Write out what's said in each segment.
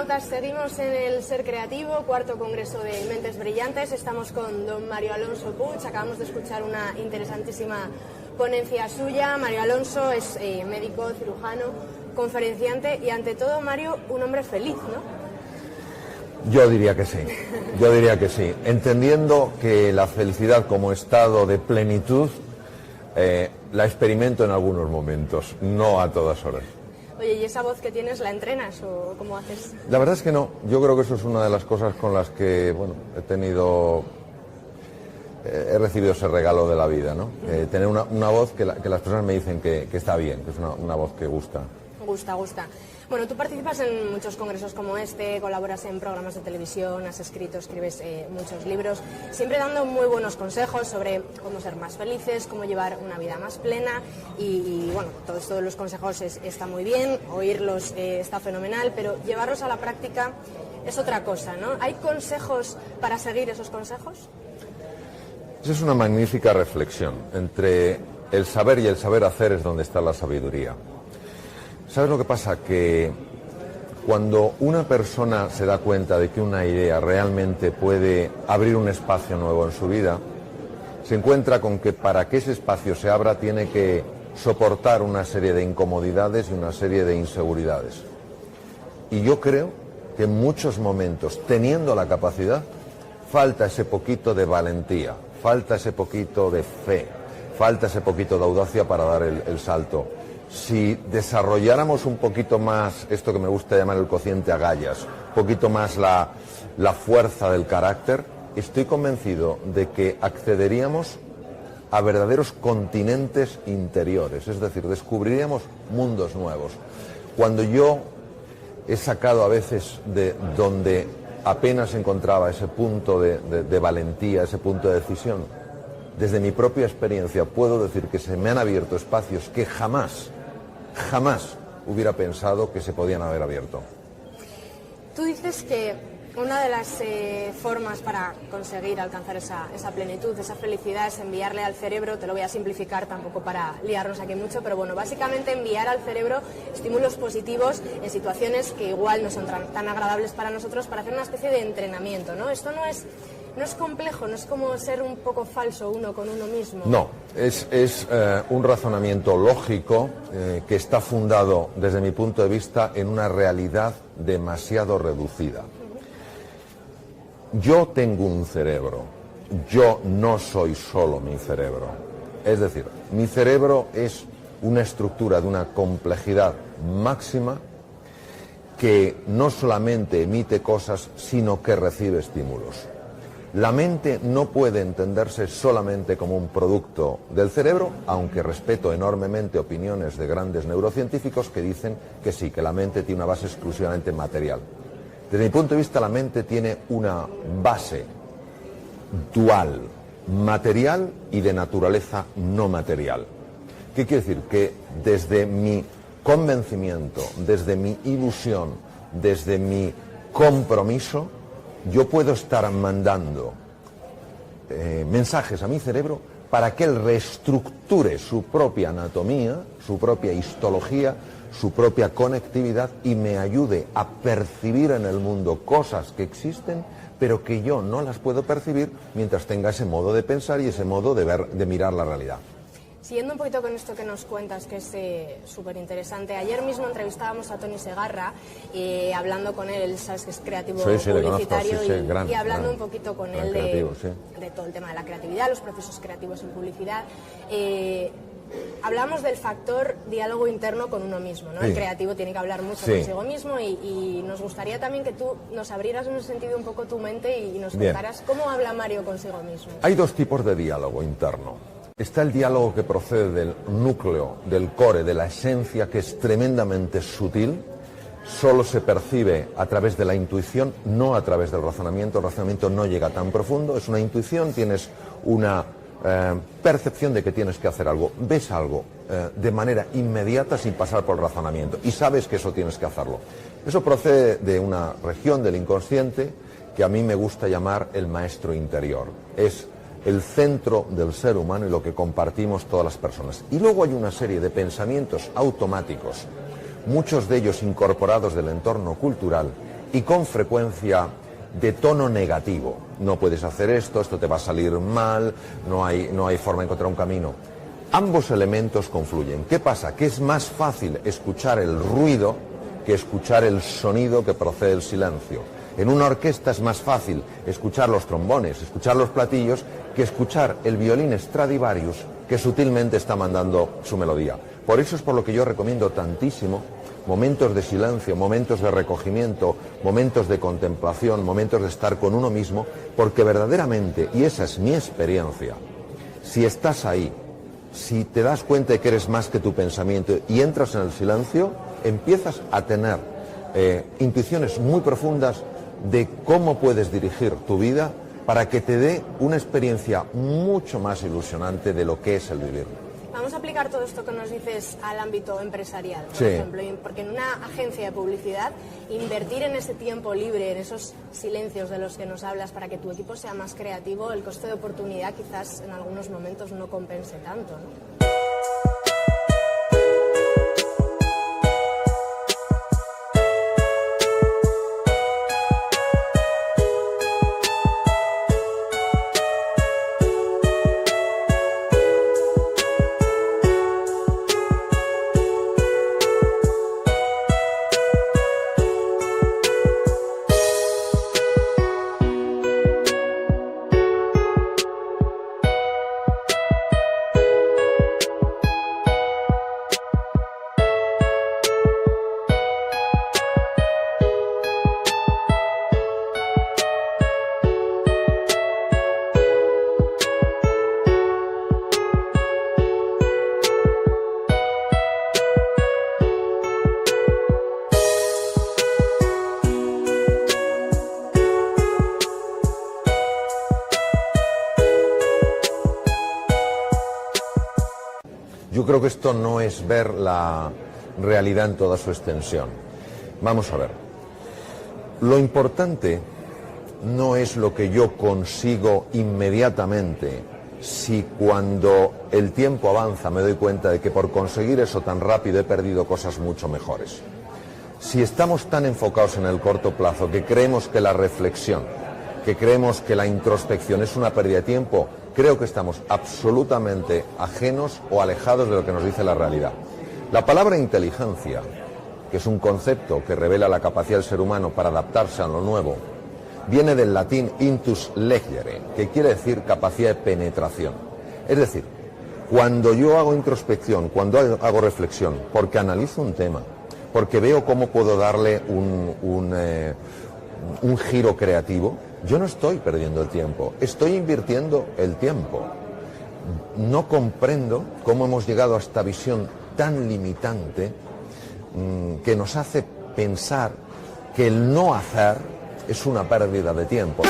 Internautas, seguimos en el Ser Creativo, cuarto congreso de Mentes Brillantes. Estamos con don Mario Alonso Puig. Acabamos de escuchar una interesantísima ponencia suya. Mario Alonso es médico, cirujano, conferenciante y ante todo, Mario, un hombre feliz, ¿no? Yo diría que sí, entendiendo que la felicidad como estado de plenitud la experimento en algunos momentos, no a todas horas. Oye, ¿y esa voz que tienes la entrenas o cómo haces? La verdad es que no, yo creo que eso es una de las cosas con las que, bueno, he recibido ese regalo de la vida, ¿no? Tener una voz que las personas me dicen que está bien, que es una voz que gusta. Gusta. Bueno, tú participas en muchos congresos como este, colaboras en programas de televisión, has escrito, escribes muchos libros, siempre dando muy buenos consejos sobre cómo ser más felices, cómo llevar una vida más plena y bueno, todos los consejos está muy bien, oírlos está fenomenal, pero llevarlos a la práctica es otra cosa, ¿no? ¿Hay consejos para seguir esos consejos? Esa es una magnífica reflexión. Entre el saber y el saber hacer es donde está la sabiduría. ¿Sabes lo que pasa? Que cuando una persona se da cuenta de que una idea realmente puede abrir un espacio nuevo en su vida, se encuentra con que para que ese espacio se abra tiene que soportar una serie de incomodidades y una serie de inseguridades. Y yo creo que en muchos momentos, teniendo la capacidad, falta ese poquito de valentía, falta ese poquito de fe, falta ese poquito de audacia para dar el salto. Si desarrolláramos un poquito más esto que me gusta llamar el cociente agallas, un poquito más la fuerza del carácter, estoy convencido de que accederíamos a verdaderos continentes interiores, es decir, descubriríamos mundos nuevos. Cuando yo he sacado a veces de donde apenas encontraba ese punto de valentía, ese punto de decisión, desde mi propia experiencia puedo decir que se me han abierto espacios que jamás hubiera pensado que se podían haber abierto. Tú dices que una de las formas para conseguir alcanzar esa plenitud, esa felicidad es enviarle al cerebro, te lo voy a simplificar tampoco para liarnos aquí mucho, pero bueno, básicamente enviar al cerebro estímulos positivos en situaciones que igual no son tan agradables para nosotros para hacer una especie de entrenamiento, ¿no? Esto no es complejo, no es como ser un poco falso uno con uno mismo. No, es un razonamiento lógico que está fundado, desde mi punto de vista, en una realidad demasiado reducida. Yo tengo un cerebro, yo no soy solo mi cerebro. Es decir, mi cerebro es una estructura de una complejidad máxima que no solamente emite cosas, sino que recibe estímulos. La mente no puede entenderse solamente como un producto del cerebro, aunque respeto enormemente opiniones de grandes neurocientíficos que dicen que sí, que la mente tiene una base exclusivamente material. Desde mi punto de vista, la mente tiene una base dual, material y de naturaleza no material. ¿Qué quiere decir? Que desde mi convencimiento, desde mi ilusión, desde mi compromiso, yo puedo estar mandando mensajes a mi cerebro para que él reestructure su propia anatomía, su propia histología, su propia conectividad y me ayude a percibir en el mundo cosas que existen, pero que yo no las puedo percibir mientras tenga ese modo de pensar y ese modo de mirar la realidad. Siguiendo un poquito con esto que nos cuentas, que es súper interesante, ayer mismo entrevistábamos a Tony Segarra, hablando con él, sabes que es creativo publicitario, y hablando un poquito con él de todo el tema de la creatividad, los procesos creativos en publicidad. Hablamos del factor diálogo interno con uno mismo, ¿no? Sí. El creativo tiene que hablar mucho consigo mismo y nos gustaría también que tú nos abrieras en ese sentido un poco tu mente y nos contaras cómo habla Mario consigo mismo. Hay dos tipos de diálogo interno. Está el diálogo que procede del núcleo, del core, de la esencia, que es tremendamente sutil, solo se percibe a través de la intuición, no a través del razonamiento. El razonamiento no llega tan profundo, es una intuición, tienes una percepción de que tienes que hacer algo, ves algo de manera inmediata sin pasar por el razonamiento y sabes que eso tienes que hacerlo. Eso procede de una región del inconsciente que a mí me gusta llamar el maestro interior. Es el centro del ser humano y lo que compartimos todas las personas. Y luego hay una serie de pensamientos automáticos, muchos de ellos incorporados del entorno cultural, y con frecuencia de tono negativo. No puedes hacer esto, esto te va a salir mal, no hay forma de encontrar un camino. Ambos elementos confluyen. ¿Qué pasa? Que es más fácil escuchar el ruido que escuchar el sonido que procede del silencio. En una orquesta es más fácil escuchar los trombones, escuchar los platillos, que escuchar el violín Stradivarius que sutilmente está mandando su melodía. Por eso es por lo que yo recomiendo tantísimo momentos de silencio, momentos de recogimiento, momentos de contemplación, momentos de estar con uno mismo, porque verdaderamente, y esa es mi experiencia, si estás ahí, si te das cuenta de que eres más que tu pensamiento y entras en el silencio, empiezas a tener intuiciones muy profundas de cómo puedes dirigir tu vida para que te dé una experiencia mucho más ilusionante de lo que es el vivir. Vamos a aplicar todo esto que nos dices al ámbito empresarial, por Sí. ejemplo, porque en una agencia de publicidad, invertir en ese tiempo libre, en esos silencios de los que nos hablas para que tu equipo sea más creativo, el coste de oportunidad quizás en algunos momentos no compense tanto, ¿no? Yo creo que esto no es ver la realidad en toda su extensión. Vamos a ver. Lo importante no es lo que yo consigo inmediatamente, si cuando el tiempo avanza me doy cuenta de que por conseguir eso tan rápido he perdido cosas mucho mejores. Si estamos tan enfocados en el corto plazo que creemos que la reflexión, que creemos que la introspección es una pérdida de tiempo, creo que estamos absolutamente ajenos o alejados de lo que nos dice la realidad. La palabra inteligencia, que es un concepto que revela la capacidad del ser humano para adaptarse a lo nuevo, viene del latín intus legere, que quiere decir capacidad de penetración. Es decir, cuando yo hago introspección, cuando hago reflexión, porque analizo un tema, porque veo cómo puedo darle un giro creativo, yo no estoy perdiendo el tiempo, estoy invirtiendo el tiempo. No comprendo cómo hemos llegado a esta visión tan limitante que nos hace pensar que el no hacer es una pérdida de tiempo.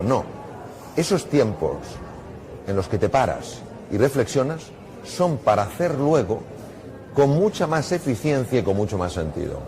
No, esos tiempos en los que te paras y reflexionas son para hacer luego con mucha más eficiencia y con mucho más sentido.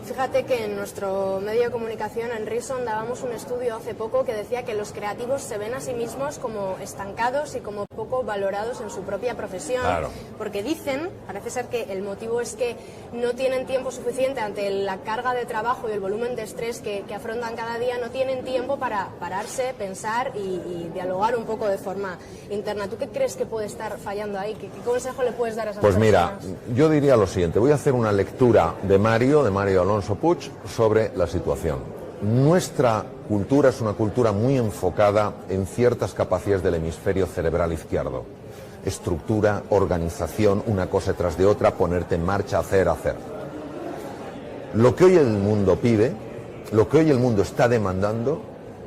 Fíjate que en nuestro medio de comunicación, en Reason, dábamos un estudio hace poco que decía que los creativos se ven a sí mismos como estancados y como poco valorados en su propia profesión. Claro. Porque dicen, parece ser que el motivo es que no tienen tiempo suficiente ante la carga de trabajo y el volumen de estrés que afrontan cada día, no tienen tiempo para pararse, pensar y dialogar un poco de forma interna. ¿Tú qué crees que puede estar fallando ahí? ¿Qué consejo le puedes dar a esas Pues personas? mira, yo diría lo siguiente, voy a hacer una lectura de Mario Alonso Puig sobre la situación. nuestra cultura es una cultura muy enfocada en ciertas capacidades del hemisferio cerebral izquierdo. Estructura, organización, una cosa tras de otra, ponerte en marcha, hacer. Lo que hoy el mundo pide, lo que hoy el mundo está demandando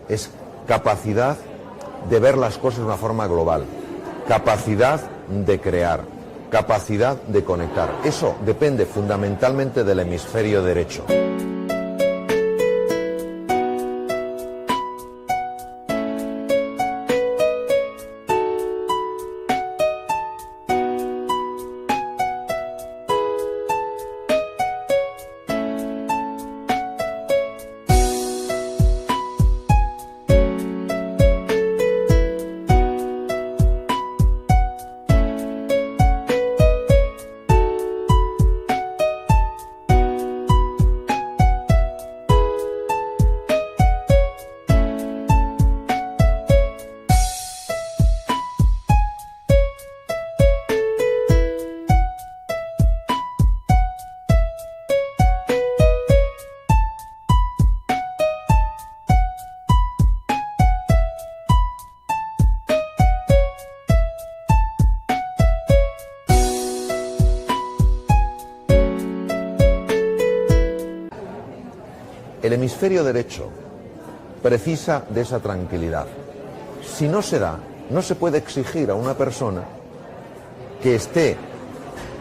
es capacidad de ver las cosas de una forma global, capacidad de crear, capacidad de conectar. Eso depende fundamentalmente del hemisferio derecho. El hemisferio derecho precisa de esa tranquilidad. Si no se da, no se puede exigir a una persona que esté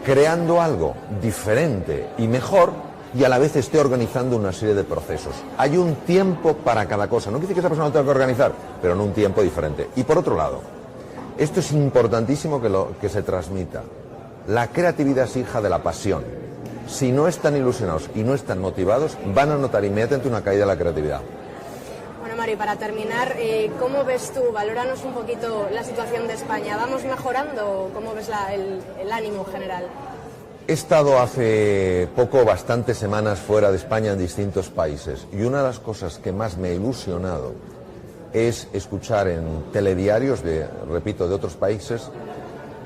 creando algo diferente y mejor y a la vez esté organizando una serie de procesos. Hay un tiempo para cada cosa. No quiere decir que esa persona lo tenga que organizar, pero en un tiempo diferente. Y por otro lado, esto es importantísimo que se transmita. La creatividad es hija de la pasión. Si no están ilusionados y no están motivados, van a notar inmediatamente una caída de la creatividad. Bueno, Mario, para terminar, ¿cómo ves tú? Valóranos un poquito la situación de España. ¿Vamos mejorando? ¿Cómo ves el ánimo general? He estado hace poco, bastantes semanas fuera de España en distintos países y una de las cosas que más me ha ilusionado es escuchar en telediarios, repito, de otros países,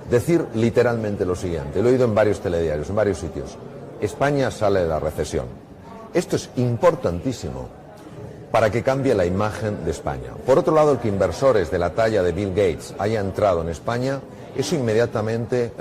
decir literalmente lo siguiente. Lo he oído en varios telediarios, en varios sitios. España sale de la recesión. Esto es importantísimo para que cambie la imagen de España. Por otro lado, el que inversores de la talla de Bill Gates haya entrado en España, eso inmediatamente...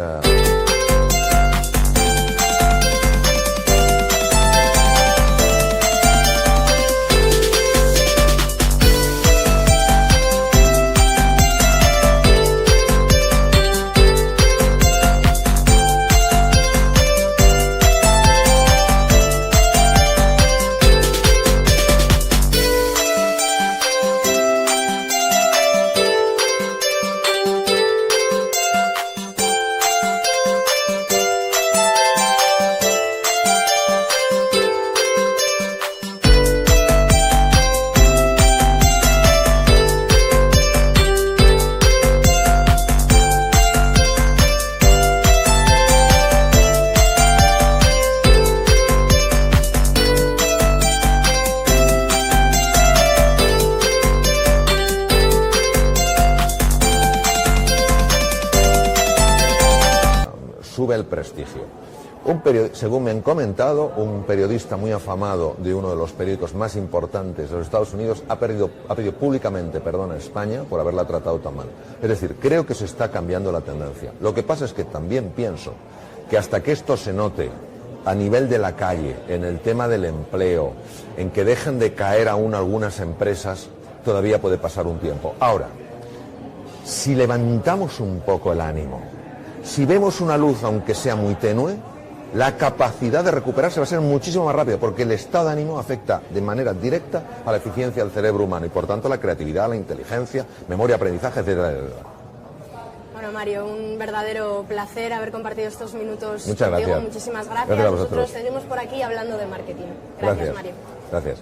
sube el prestigio. Según me han comentado, un periodista muy afamado de uno de los periódicos más importantes de los Estados Unidos ha pedido públicamente perdón a España por haberla tratado tan mal. Es decir, creo que se está cambiando la tendencia. Lo que pasa es que también pienso que hasta que esto se note a nivel de la calle, en el tema del empleo, en que dejen de caer aún algunas empresas, todavía puede pasar un tiempo. Ahora, si levantamos un poco el ánimo, si vemos una luz, aunque sea muy tenue, la capacidad de recuperarse va a ser muchísimo más rápida, porque el estado de ánimo afecta de manera directa a la eficiencia del cerebro humano y, por tanto, la creatividad, la inteligencia, memoria, aprendizaje, etcétera, etcétera. Bueno, Mario, un verdadero placer haber compartido estos minutos Muchas contigo. Gracias. Muchísimas gracias. Gracias a vosotros. Nosotros seguimos por aquí hablando de marketing. Gracias, Mario. Gracias.